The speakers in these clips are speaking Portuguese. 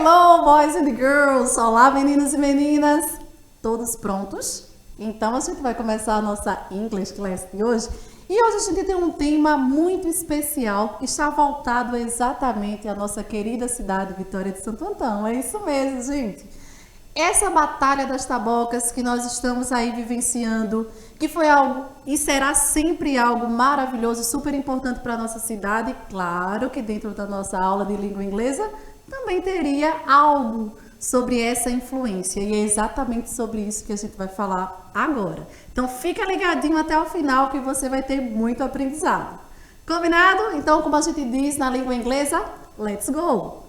Hello, boys and girls! Olá, meninos e meninas! Todos prontos? Então, a gente vai começar a nossa English Class de hoje. E hoje a gente tem um tema muito especial que está voltado exatamente à nossa querida cidade, Vitória de Santo Antão. É isso mesmo, gente! Essa batalha das tabocas que nós estamos aí vivenciando, que foi algo e será sempre algo maravilhoso, super importante para a nossa cidade. Claro que dentro da nossa aula de língua inglesa também teria algo sobre essa influência. E é exatamente sobre isso que a gente vai falar agora. Então fica ligadinho até o final que você vai ter muito aprendizado. Combinado? Então, como a gente diz na língua inglesa, let's go!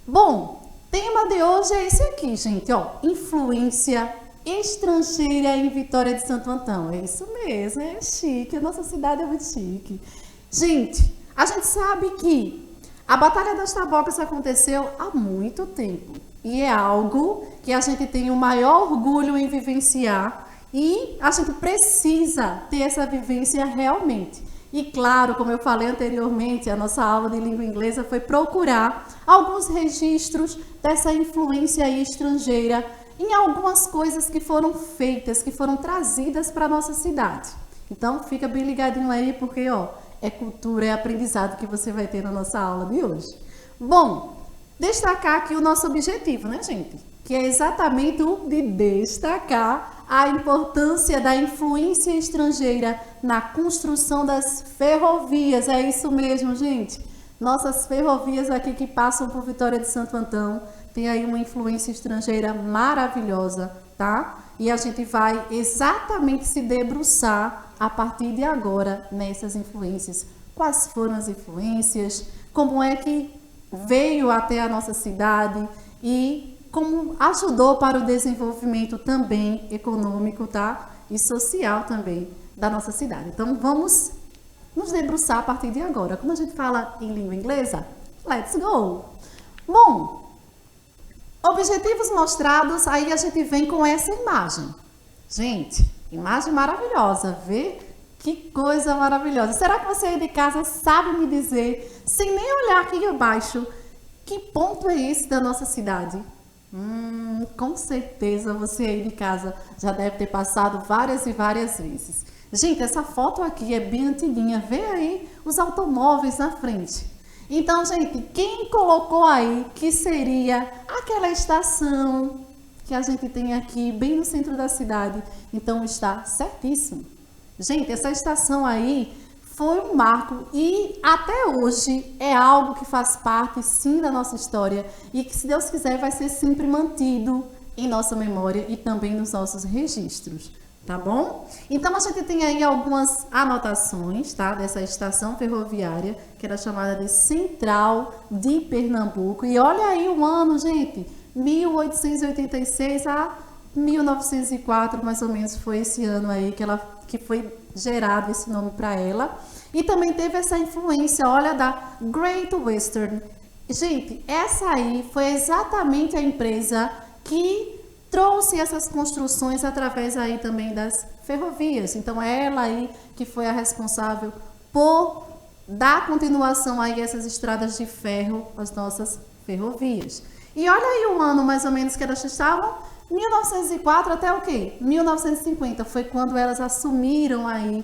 Bom, tema de hoje é esse aqui, gente, ó, influência estrangeira em Vitória de Santo Antão. É isso mesmo, é chique, a nossa cidade é muito chique. Gente, a gente sabe que a Batalha das Tabocas aconteceu há muito tempo e é algo que a gente tem o maior orgulho em vivenciar e a gente precisa ter essa vivência realmente. E claro, como eu falei anteriormente, a nossa aula de língua inglesa foi procurar alguns registros dessa influência estrangeira em algumas coisas que foram feitas, que foram trazidas para a nossa cidade. Então, fica bem ligadinho aí, porque ó, é cultura, é aprendizado que você vai ter na nossa aula de hoje. Bom, destacar aqui o nosso objetivo, né, gente? Que é exatamente o de destacar a importância da influência estrangeira na construção das ferrovias. É isso mesmo, gente. Nossas ferrovias aqui que passam por Vitória de Santo Antão tem aí uma influência estrangeira maravilhosa, tá? E a gente vai exatamente se debruçar a partir de agora nessas influências. Quais foram as influências? Como é que veio até a nossa cidade e como ajudou para o desenvolvimento também econômico, tá? E social também da nossa cidade. Então, vamos nos debruçar a partir de agora. Como a gente fala em língua inglesa, let's go! Bom, objetivos mostrados, aí a gente vem com essa imagem. Gente, imagem maravilhosa, vê? Que coisa maravilhosa. Será que você aí de casa sabe me dizer, sem nem olhar aqui abaixo, que ponto é esse da nossa cidade? Com certeza você aí de casa já deve ter passado várias e várias vezes. Gente, essa foto aqui é bem antiguinha. Vê aí os automóveis na frente. Então, gente, quem colocou aí que seria aquela estação que a gente tem aqui bem no centro da cidade? Então, está certíssimo. Gente, essa estação aí foi um marco e até hoje é algo que faz parte, sim, da nossa história e que, se Deus quiser, vai ser sempre mantido em nossa memória e também nos nossos registros, tá bom? Então, a gente tem aí algumas anotações, tá, dessa estação ferroviária, que era chamada de Central de Pernambuco. E olha aí o ano, gente, 1886 a 1904, mais ou menos, foi esse ano aí que foi gerado esse nome para ela. E também teve essa influência, olha, da Great Western. Gente, essa aí foi exatamente a empresa que trouxe essas construções através aí também das ferrovias. Então, é ela aí que foi a responsável por dar continuação aí a essas estradas de ferro, as nossas ferrovias. E olha aí o ano mais ou menos que elas estavam, 1904 até o quê? 1950 foi quando elas assumiram aí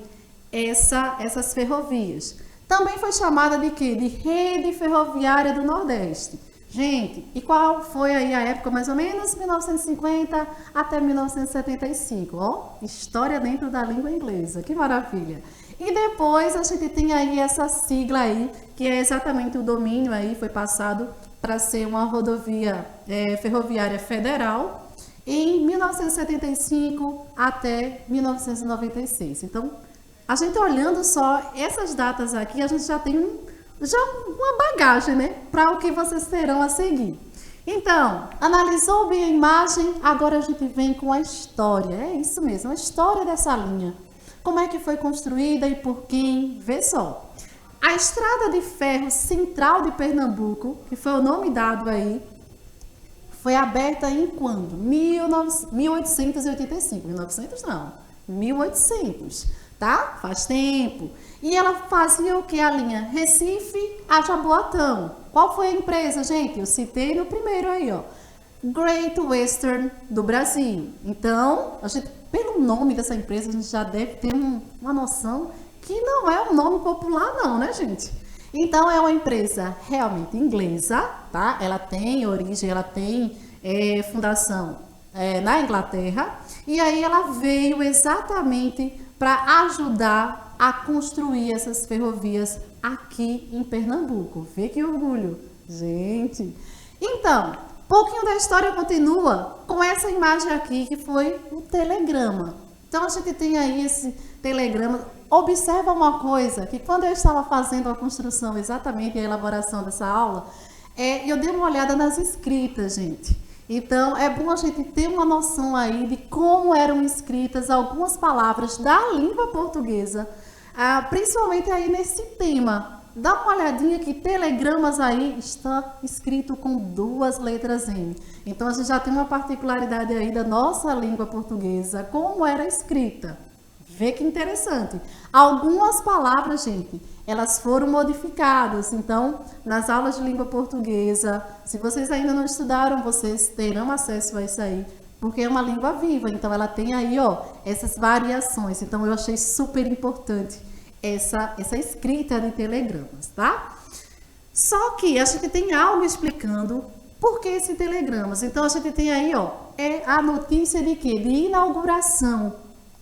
essas ferrovias. Também foi chamada de quê? De Rede Ferroviária do Nordeste. Gente, e qual foi aí a época mais ou menos? 1950 até 1975. Ó, história dentro da língua inglesa. Que maravilha! E depois a gente tem aí essa sigla aí, que é exatamente o domínio aí, foi passado para ser uma rodovia ferroviária federal em 1975 até 1996. Então, a gente olhando só essas datas aqui, a gente já tem uma bagagem, né, para o que vocês terão a seguir. Então, analisou bem a imagem, agora a gente vem com a história. É isso mesmo, a história dessa linha. Como é que foi construída e por quem? Vê só. A Estrada de Ferro Central de Pernambuco, que foi o nome dado aí, foi aberta em quando? 1885. 1900 não, 1800. tá? Faz tempo. E ela fazia o que? A linha Recife a Jaboatão. Qual foi a empresa, gente? Eu citei no primeiro aí, ó. Great Western do Brasil. Então, a gente, pelo nome dessa empresa, a gente já deve ter uma noção que não é um nome popular não, né, gente? Então, é uma empresa realmente inglesa, tá? Ela tem origem, ela tem fundação na Inglaterra. E aí ela veio exatamente para ajudar a construir essas ferrovias aqui em Pernambuco. Vê que orgulho, gente! Então, pouquinho da história continua com essa imagem aqui, que foi o telegrama. Então, a gente tem aí esse telegrama. Observa uma coisa, que quando eu estava fazendo a construção, exatamente a elaboração dessa aula, eu dei uma olhada nas escritas, gente. Então, é bom a gente ter uma noção aí de como eram escritas algumas palavras da língua portuguesa, principalmente aí nesse tema. Dá uma olhadinha que telegramas aí está escrito com 2 letras M. Então, a gente já tem uma particularidade aí da nossa língua portuguesa, como era escrita. Vê que interessante. Algumas palavras, gente, elas foram modificadas. Então, nas aulas de língua portuguesa, se vocês ainda não estudaram, vocês terão acesso a isso aí, porque é uma língua viva. Então, ela tem aí, ó, essas variações. Então, eu achei super importante essa escrita de telegramas, tá? Só que a gente tem algo explicando por que esse telegramas. Então, a gente tem aí, ó, a notícia de quê? De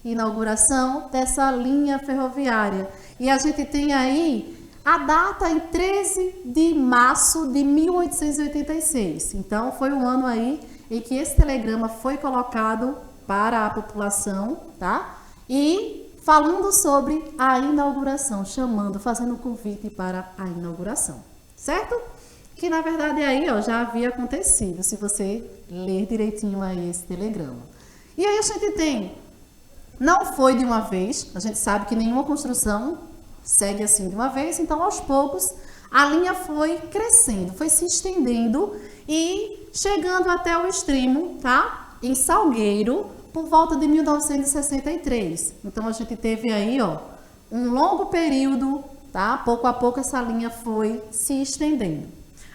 inauguração dessa linha ferroviária. E a gente tem aí a data em 13 de março de 1886. Então, foi um ano aí em que esse telegrama foi colocado para a população, tá? E falando sobre a inauguração, fazendo um convite para a inauguração, certo? Que na verdade aí, ó, já havia acontecido, se você ler direitinho aí esse telegrama. E aí a gente tem, não foi de uma vez, a gente sabe que nenhuma construção segue assim de uma vez, então aos poucos a linha foi crescendo, foi se estendendo e chegando até o extremo, tá? Em Salgueiro, por volta de 1963. Então, a gente teve aí, ó, um longo período, tá? Pouco a pouco essa linha foi se estendendo.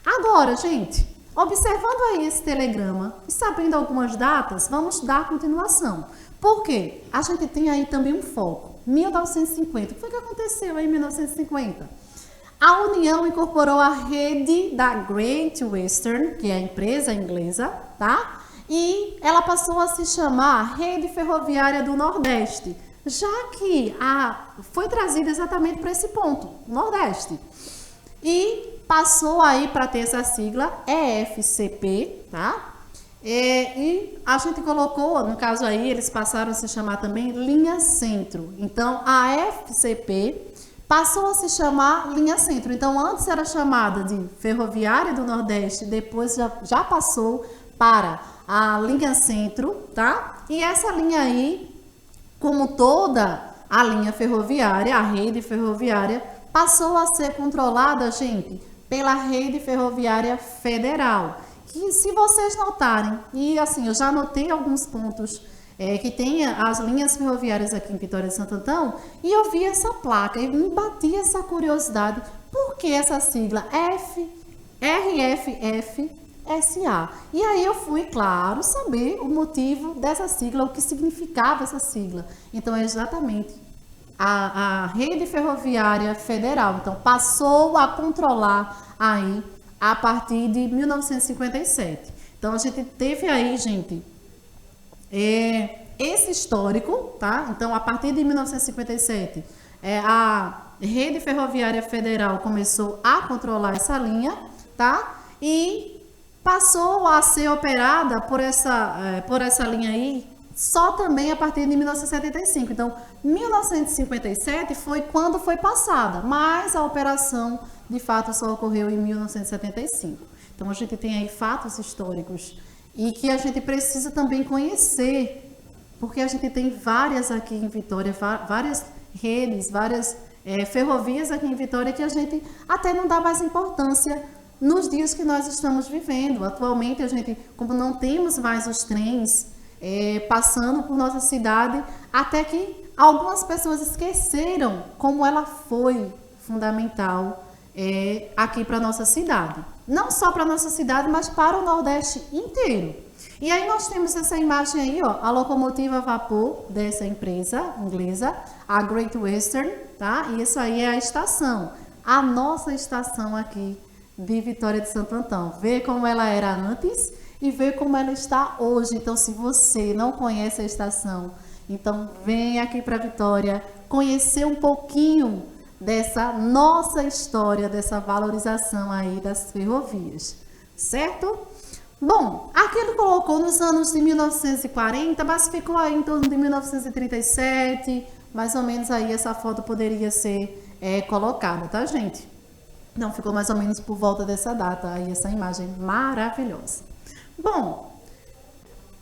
Agora, gente, observando aí esse telegrama e sabendo algumas datas, vamos dar continuação. Por quê? A gente tem aí também um foco. 1950. O que foi que aconteceu aí em 1950? A União incorporou a rede da Great Western, que é a empresa inglesa, tá? E ela passou a se chamar Rede Ferroviária do Nordeste, já que foi trazida exatamente para esse ponto, Nordeste. E passou aí para ter essa sigla EFCP, tá? E a gente colocou, no caso aí, eles passaram a se chamar também Linha Centro. Então, a EFCP passou a se chamar Linha Centro. Então, antes era chamada de Ferroviária do Nordeste, depois já passou para a linha Centro, tá? E essa linha aí, como toda a linha ferroviária, a rede ferroviária, passou a ser controlada, gente, pela Rede Ferroviária Federal. Que se vocês notarem, e assim, eu já anotei alguns pontos que tem as linhas ferroviárias aqui em Vitória de Santo Antão, e eu vi essa placa, e me batia essa curiosidade, por que essa sigla RFF SA. E aí eu fui, claro, saber o motivo dessa sigla, o que significava essa sigla. Então, é exatamente a Rede Ferroviária Federal. Então, passou a controlar aí a partir de 1957. Então, a gente teve aí, gente, esse histórico, tá? Então, a partir de 1957, a Rede Ferroviária Federal começou a controlar essa linha, tá? E passou a ser operada por essa linha aí só também a partir de 1975. Então, 1957 foi quando foi passada, mas a operação de fato só ocorreu em 1975. Então, a gente tem aí fatos históricos e que a gente precisa também conhecer, porque a gente tem várias aqui em Vitória, várias redes, várias ferrovias aqui em Vitória que a gente até não dá mais importância nos dias que nós estamos vivendo. Atualmente, a gente, como não temos mais os trens passando por nossa cidade, até que algumas pessoas esqueceram como ela foi fundamental aqui para a nossa cidade. Não só para a nossa cidade, mas para o Nordeste inteiro. E aí nós temos essa imagem aí, ó, a locomotiva a vapor dessa empresa inglesa, a Great Western, tá? E isso aí é a estação, a nossa estação aqui de Vitória de Santo Antão. Vê como ela era antes e vê como ela está hoje. Então, se você não conhece a estação, então vem aqui para Vitória conhecer um pouquinho dessa nossa história, dessa valorização aí das ferrovias, certo? Bom, aqui ele colocou nos anos de 1940, mas ficou aí em torno de 1937, mais ou menos aí essa foto poderia ser colocada, tá, gente? Então, ficou mais ou menos por volta dessa data aí, essa imagem maravilhosa. Bom,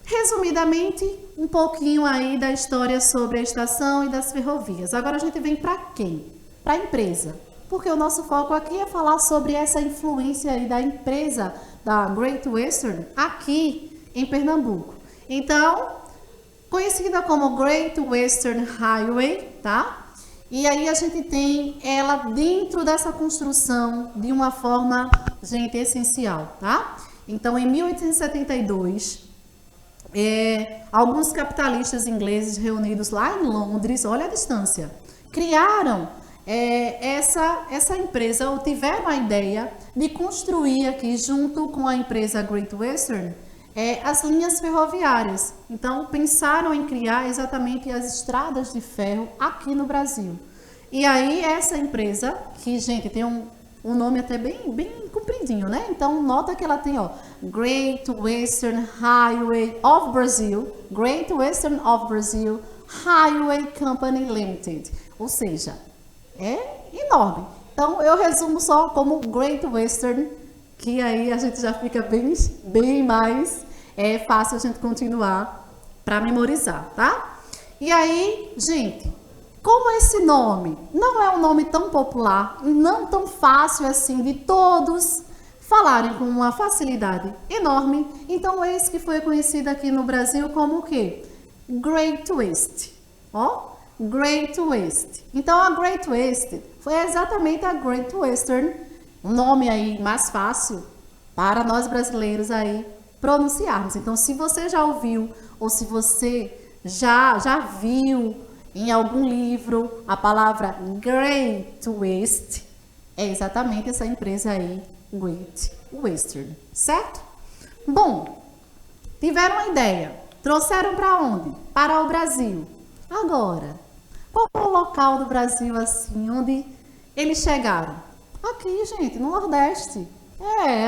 resumidamente, um pouquinho aí da história sobre a estação e das ferrovias. Agora a gente vem para quem? Para a empresa, porque o nosso foco aqui é falar sobre essa influência aí da empresa da Great Western aqui em Pernambuco. Então, conhecida como Great Western Highway, tá? E aí a gente tem ela dentro dessa construção de uma forma, gente, essencial, tá? Então, em 1872, alguns capitalistas ingleses reunidos lá em Londres, olha a distância, criaram essa empresa, ou tiveram a ideia de construir aqui, junto com a empresa Great Western, as linhas ferroviárias. Então, pensaram em criar exatamente as estradas de ferro aqui no Brasil. E aí, essa empresa, que, gente, tem um nome até bem compridinho, né? Então, nota que ela tem, ó, Great Western Highway of Brazil, Great Western of Brazil Highway Company Limited. Ou seja, é enorme. Então, eu resumo só como Great Western, que aí a gente já fica bem mais fácil a gente continuar para memorizar, tá? E aí, gente, como esse nome não é um nome tão popular e não tão fácil assim de todos falarem com uma facilidade enorme, então esse que foi conhecido aqui no Brasil como o quê? Great West, ó, Great West. Então a Great West foi exatamente a Great Western, um nome aí mais fácil para nós brasileiros aí pronunciarmos. Então, se você já ouviu ou se você já viu em algum livro a palavra Great West, é exatamente essa empresa aí, Great Western, certo? Bom, tiveram uma ideia, trouxeram para onde? Para o Brasil. Agora, qual é o local do Brasil assim, onde eles chegaram? Aqui, gente, no Nordeste.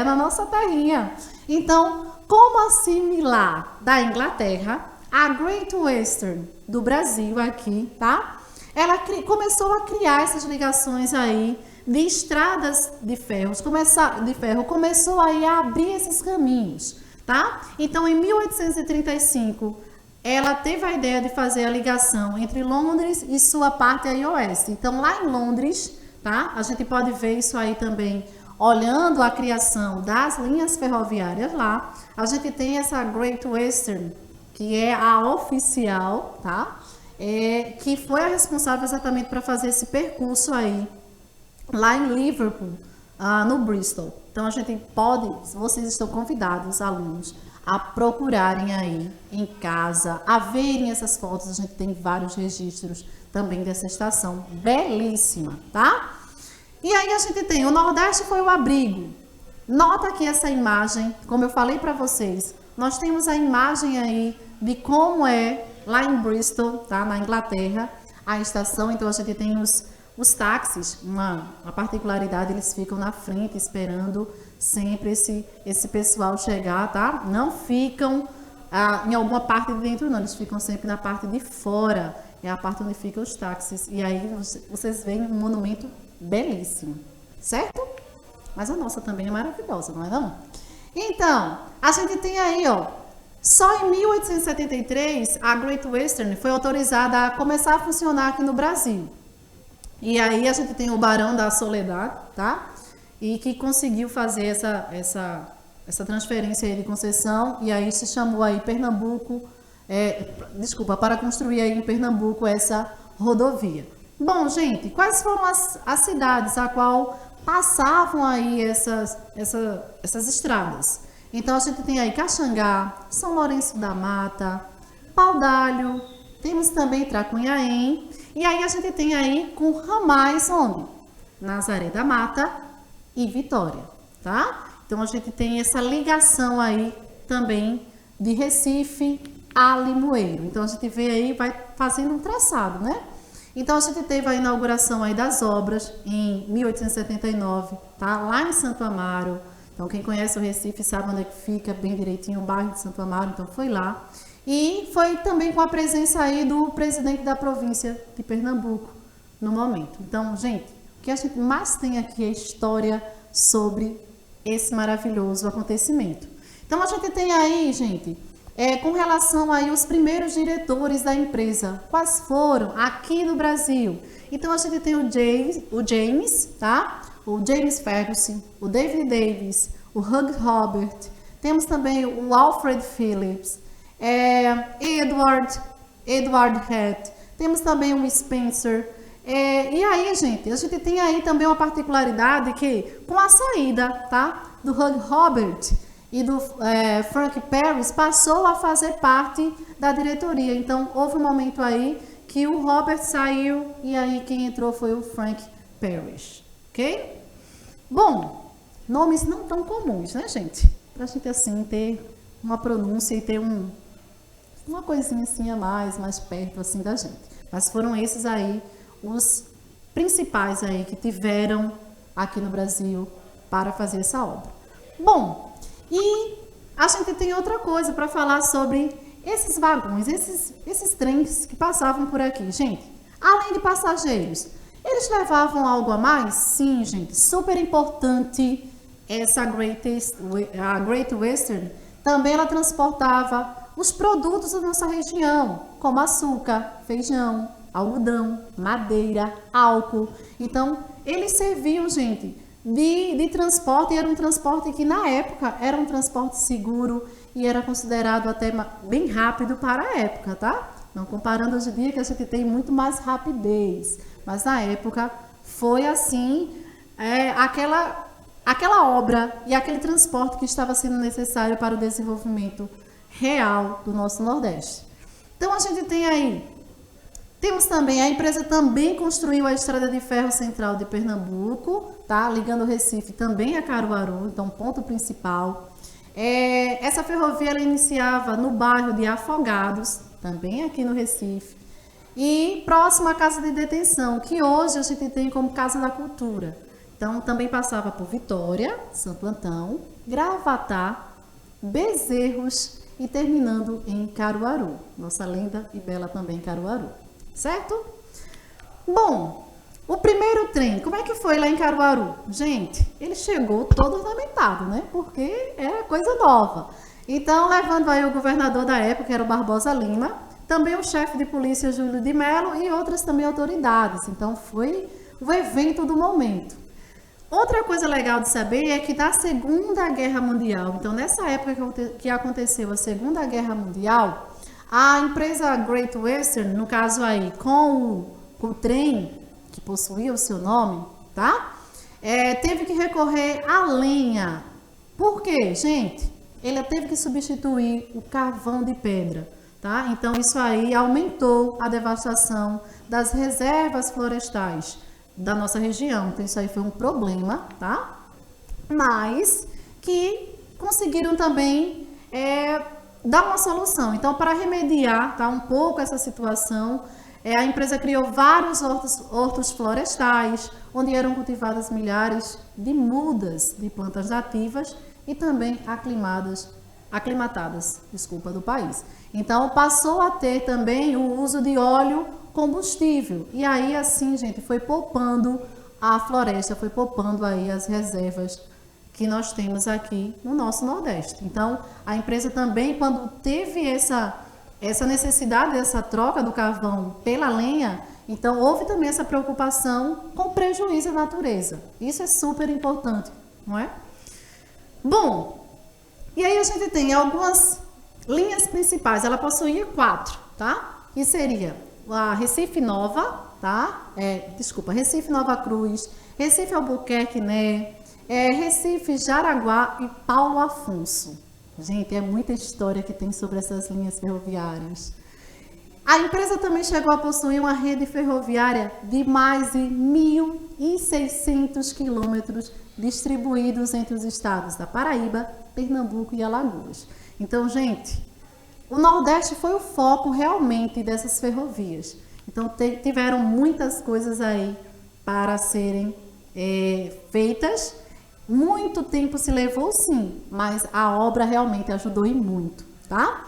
Na nossa terrinha. Então, como assimilar da Inglaterra a Great Western do Brasil aqui, tá? Ela começou a criar essas ligações aí de estradas de ferro, começou aí a abrir esses caminhos, tá? Então, em 1835, ela teve a ideia de fazer a ligação entre Londres e sua parte aí oeste. Então, lá em Londres, tá? A gente pode ver isso aí também, olhando a criação das linhas ferroviárias lá. A gente tem essa Great Western, que é a oficial, tá? Que foi a responsável exatamente para fazer esse percurso aí, lá em Liverpool, no Bristol. Então, a gente pode, vocês estão convidados, alunos, a procurarem aí em casa, a verem essas fotos. A gente tem vários registros também dessa estação, belíssima, tá? E aí a gente tem, o Nordeste foi o abrigo. Nota aqui essa imagem, como eu falei para vocês, nós temos a imagem aí de como é lá em Bristol, tá? Na Inglaterra, a estação. Então, a gente tem os táxis, uma particularidade, eles ficam na frente esperando sempre esse pessoal chegar, tá? Não ficam em alguma parte de dentro, não, eles ficam sempre na parte de fora, é a parte onde ficam os táxis. E aí vocês veem um monumento belíssimo, certo? Mas a nossa também é maravilhosa, não é não? Então, a gente tem aí, ó, só em 1873 a Great Western foi autorizada a começar a funcionar aqui no Brasil. E aí a gente tem o Barão da Soledad, tá? E que conseguiu fazer essa transferência aí de concessão, e aí se chamou aí Pernambuco desculpa, para construir aí em Pernambuco essa rodovia. Bom, gente, quais foram as cidades a qual passavam aí essas estradas? Então, a gente tem aí Caxangá, São Lourenço da Mata, Paudalho, temos também Tracunhaém, e aí a gente tem aí com ramais onde? Nazaré da Mata e Vitória, tá? Então, a gente tem essa ligação aí também de Recife a Limoeiro. Então, a gente vê aí, vai fazendo um traçado, né? Então, a gente teve a inauguração aí das obras em 1879, tá? Lá em Santo Amaro. Então, quem conhece o Recife sabe onde é que fica bem direitinho o bairro de Santo Amaro, então foi lá. E foi também com a presença aí do presidente da província de Pernambuco no momento. Então, gente, o que a gente mais tem aqui é história sobre esse maravilhoso acontecimento. Então, a gente tem aí, gente, com relação aí os primeiros diretores da empresa, quais foram aqui no Brasil? Então, a gente tem o James, tá? O James Ferguson, o David Davis, o Hugh Robert, temos também o Alfred Phillips, Edward Head, temos também o Spencer. E aí, gente, a gente tem aí também uma particularidade que, com a saída, tá, do Hugh Robert e do Frank Parrish, passou a fazer parte da diretoria. Então, houve um momento aí que o Robert saiu e aí quem entrou foi o Frank Parrish, ok? Bom, nomes não tão comuns, né, gente? Pra gente, assim, ter uma pronúncia e ter uma coisinha assim a mais perto, assim, da gente. Mas foram esses aí os principais aí que tiveram aqui no Brasil para fazer essa obra. Bom, e a gente tem outra coisa para falar sobre esses vagões, esses trens que passavam por aqui. Gente, além de passageiros, eles levavam algo a mais? Sim, gente, super importante. A Great Western, também ela transportava os produtos da nossa região, como açúcar, feijão, algodão, madeira, álcool. Então, eles serviam, gente, de transporte, e era um transporte que na época era um transporte seguro e era considerado até bem rápido para a época, tá? Não comparando hoje em dia, que a gente tem muito mais rapidez, mas na época foi assim, aquela obra e aquele transporte que estava sendo necessário para o desenvolvimento real do nosso Nordeste. Então, a gente tem aí, temos também, a empresa também construiu a Estrada de Ferro Central de Pernambuco, tá? Ligando o Recife também a Caruaru, então ponto principal. Essa ferrovia ela iniciava no bairro de Afogados, também aqui no Recife, e próximo à Casa de Detenção, que hoje a gente tem como Casa da Cultura. Então, também passava por Vitória, Santo Antão, Gravatá, Bezerros e terminando em Caruaru. Nossa linda e bela também Caruaru. Certo? Bom, o primeiro trem, como é que foi lá em Caruaru? Gente, ele chegou todo ornamentado, né? Porque era coisa nova. Então, levando aí o governador da época, que era o Barbosa Lima, também o chefe de polícia Júlio de Mello e outras também autoridades. Então, foi o evento do momento. Outra coisa legal de saber é que na Segunda Guerra Mundial, então nessa época que aconteceu a Segunda Guerra Mundial, a empresa Great Western, no caso aí, com o trem que possuía o seu nome, tá? Teve que recorrer à lenha. Por quê, gente? Ele teve que substituir o carvão de pedra, tá? Então, isso aí aumentou a devastação das reservas florestais da nossa região. Então, isso aí foi um problema, tá? Mas que conseguiram também dar uma solução. Então, para remediar, tá, um pouco essa situação, a empresa criou vários hortos florestais, onde eram cultivadas milhares de mudas de plantas nativas e também aclimatadas, do país. Então, passou a ter também o uso de óleo combustível. E aí, assim, gente, foi poupando a floresta, foi poupando aí as reservas que nós temos aqui no nosso Nordeste. Então, a empresa também, quando teve essa necessidade dessa troca do carvão pela lenha, então houve também essa preocupação com prejuízo à natureza. Isso é super importante, não é? Bom, e aí a gente tem algumas linhas principais, ela possuía 4, tá? Que seria a Recife Nova, tá? Recife Nova Cruz, Recife Albuquerque, né? Recife Jaraguá e Paulo Afonso. Gente, é muita história que tem sobre essas linhas ferroviárias. A empresa também chegou a possuir uma rede ferroviária de mais de 1.600 quilômetros distribuídos entre os estados da Paraíba, Pernambuco e Alagoas. Então, gente, o Nordeste foi o foco realmente dessas ferrovias. Então, tiveram muitas coisas aí para serem feitas. Muito tempo se levou, sim, mas a obra realmente ajudou e muito, tá?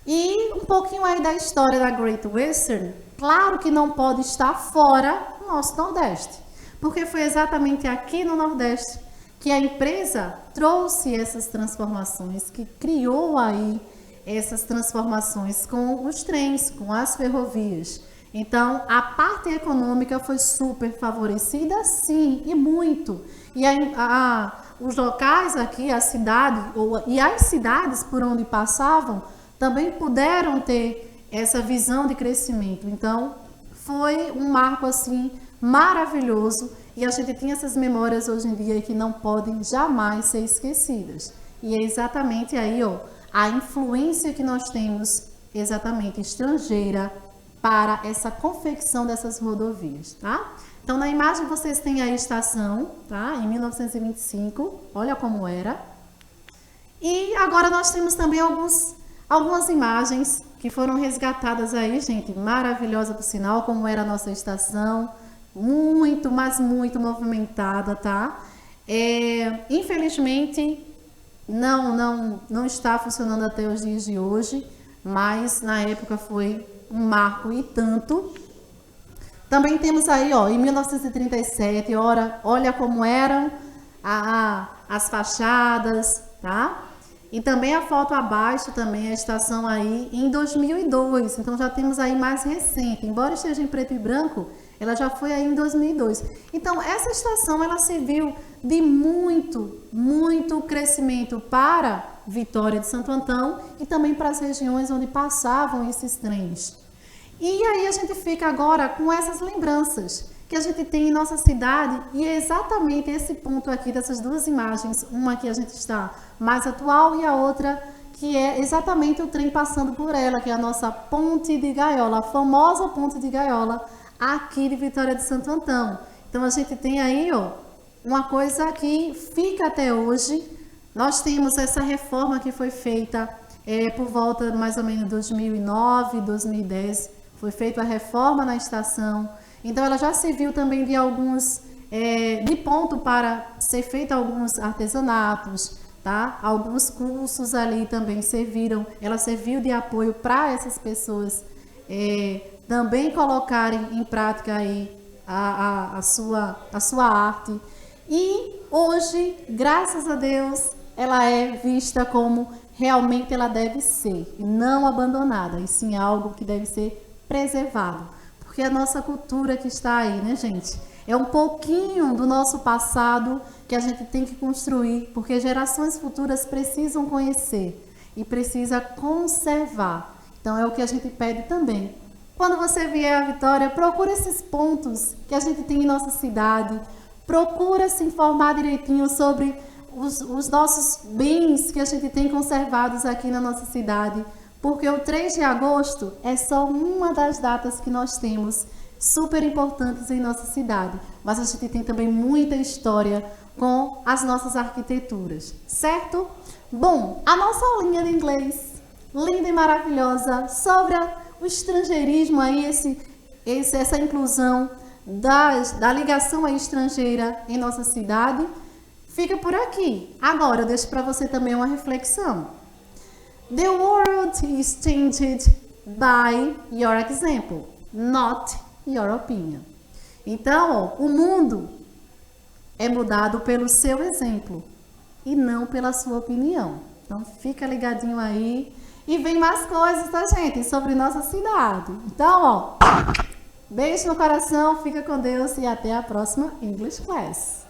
E um pouquinho aí da história da Great Western, claro que não pode estar fora do nosso Nordeste, porque foi exatamente aqui no Nordeste que a empresa trouxe essas transformações, que criou aí essas transformações com os trens, com as ferrovias. Então, a parte econômica foi super favorecida, sim, e muito. E os locais aqui, a cidade, e as cidades por onde passavam, também puderam ter essa visão de crescimento. Então, foi um marco, assim, maravilhoso. E a gente tem essas memórias hoje em dia que não podem jamais ser esquecidas. E é exatamente aí, ó, a influência que nós temos, exatamente estrangeira, para essa confecção dessas rodovias, tá? Então, na imagem vocês têm a estação, tá? Em 1925, olha como era. E agora nós temos também algumas imagens que foram resgatadas aí, gente, maravilhosa por sinal, como era a nossa estação, muito, mas muito movimentada, tá? Infelizmente, não está funcionando até os dias de hoje, mas na época foi um marco e tanto. Também temos aí, ó, em 1937, olha como eram as fachadas, tá? E também a foto abaixo, também a estação aí em 2002, então já temos aí mais recente, embora esteja em preto e branco, ela já foi aí em 2002. Então, essa estação, ela serviu de muito crescimento para Vitória de Santo Antão e também para as regiões onde passavam esses trens. E aí a gente fica agora com essas lembranças que a gente tem em nossa cidade e é exatamente esse ponto aqui dessas duas imagens, uma que a gente está mais atual e a outra que é exatamente o trem passando por ela, que é a nossa Ponte de Gaiola, a famosa Ponte de Gaiola aqui de Vitória de Santo Antão. Então a gente tem aí, ó, uma coisa que fica até hoje. Nós temos essa reforma que foi feita por volta mais ou menos 2009, 2010, foi feita a reforma na estação. Então ela já serviu também de ponto para ser feito alguns artesanatos, tá? Alguns cursos ali também serviram, ela serviu de apoio para essas pessoas também colocarem em prática aí a sua arte. E hoje, graças a Deus, ela é vista como realmente ela deve ser, e não abandonada, e sim algo que deve ser preservado. Porque a nossa cultura que está aí, né, gente? É um pouquinho do nosso passado que a gente tem que construir, porque gerações futuras precisam conhecer e precisa conservar. Então é o que a gente pede também. Quando você vier à Vitória, procura esses pontos que a gente tem em nossa cidade, procura se informar direitinho sobre os nossos bens que a gente tem conservados aqui na nossa cidade, porque o 3 de agosto é só uma das datas que nós temos super importantes em nossa cidade, mas a gente tem também muita história com as nossas arquiteturas, certo? Bom, a nossa aulinha de inglês, linda e maravilhosa, sobre o estrangeirismo aí, essa inclusão da ligação aí estrangeira em nossa cidade, fica por aqui. Agora eu deixo para você também uma reflexão. The world is changed by your example, not your opinion. Então, o mundo é mudado pelo seu exemplo e não pela sua opinião. Então, fica ligadinho aí e vem mais coisas, tá, gente, sobre nossa cidade. Então, ó, beijo no coração, fica com Deus e até a próxima English Class.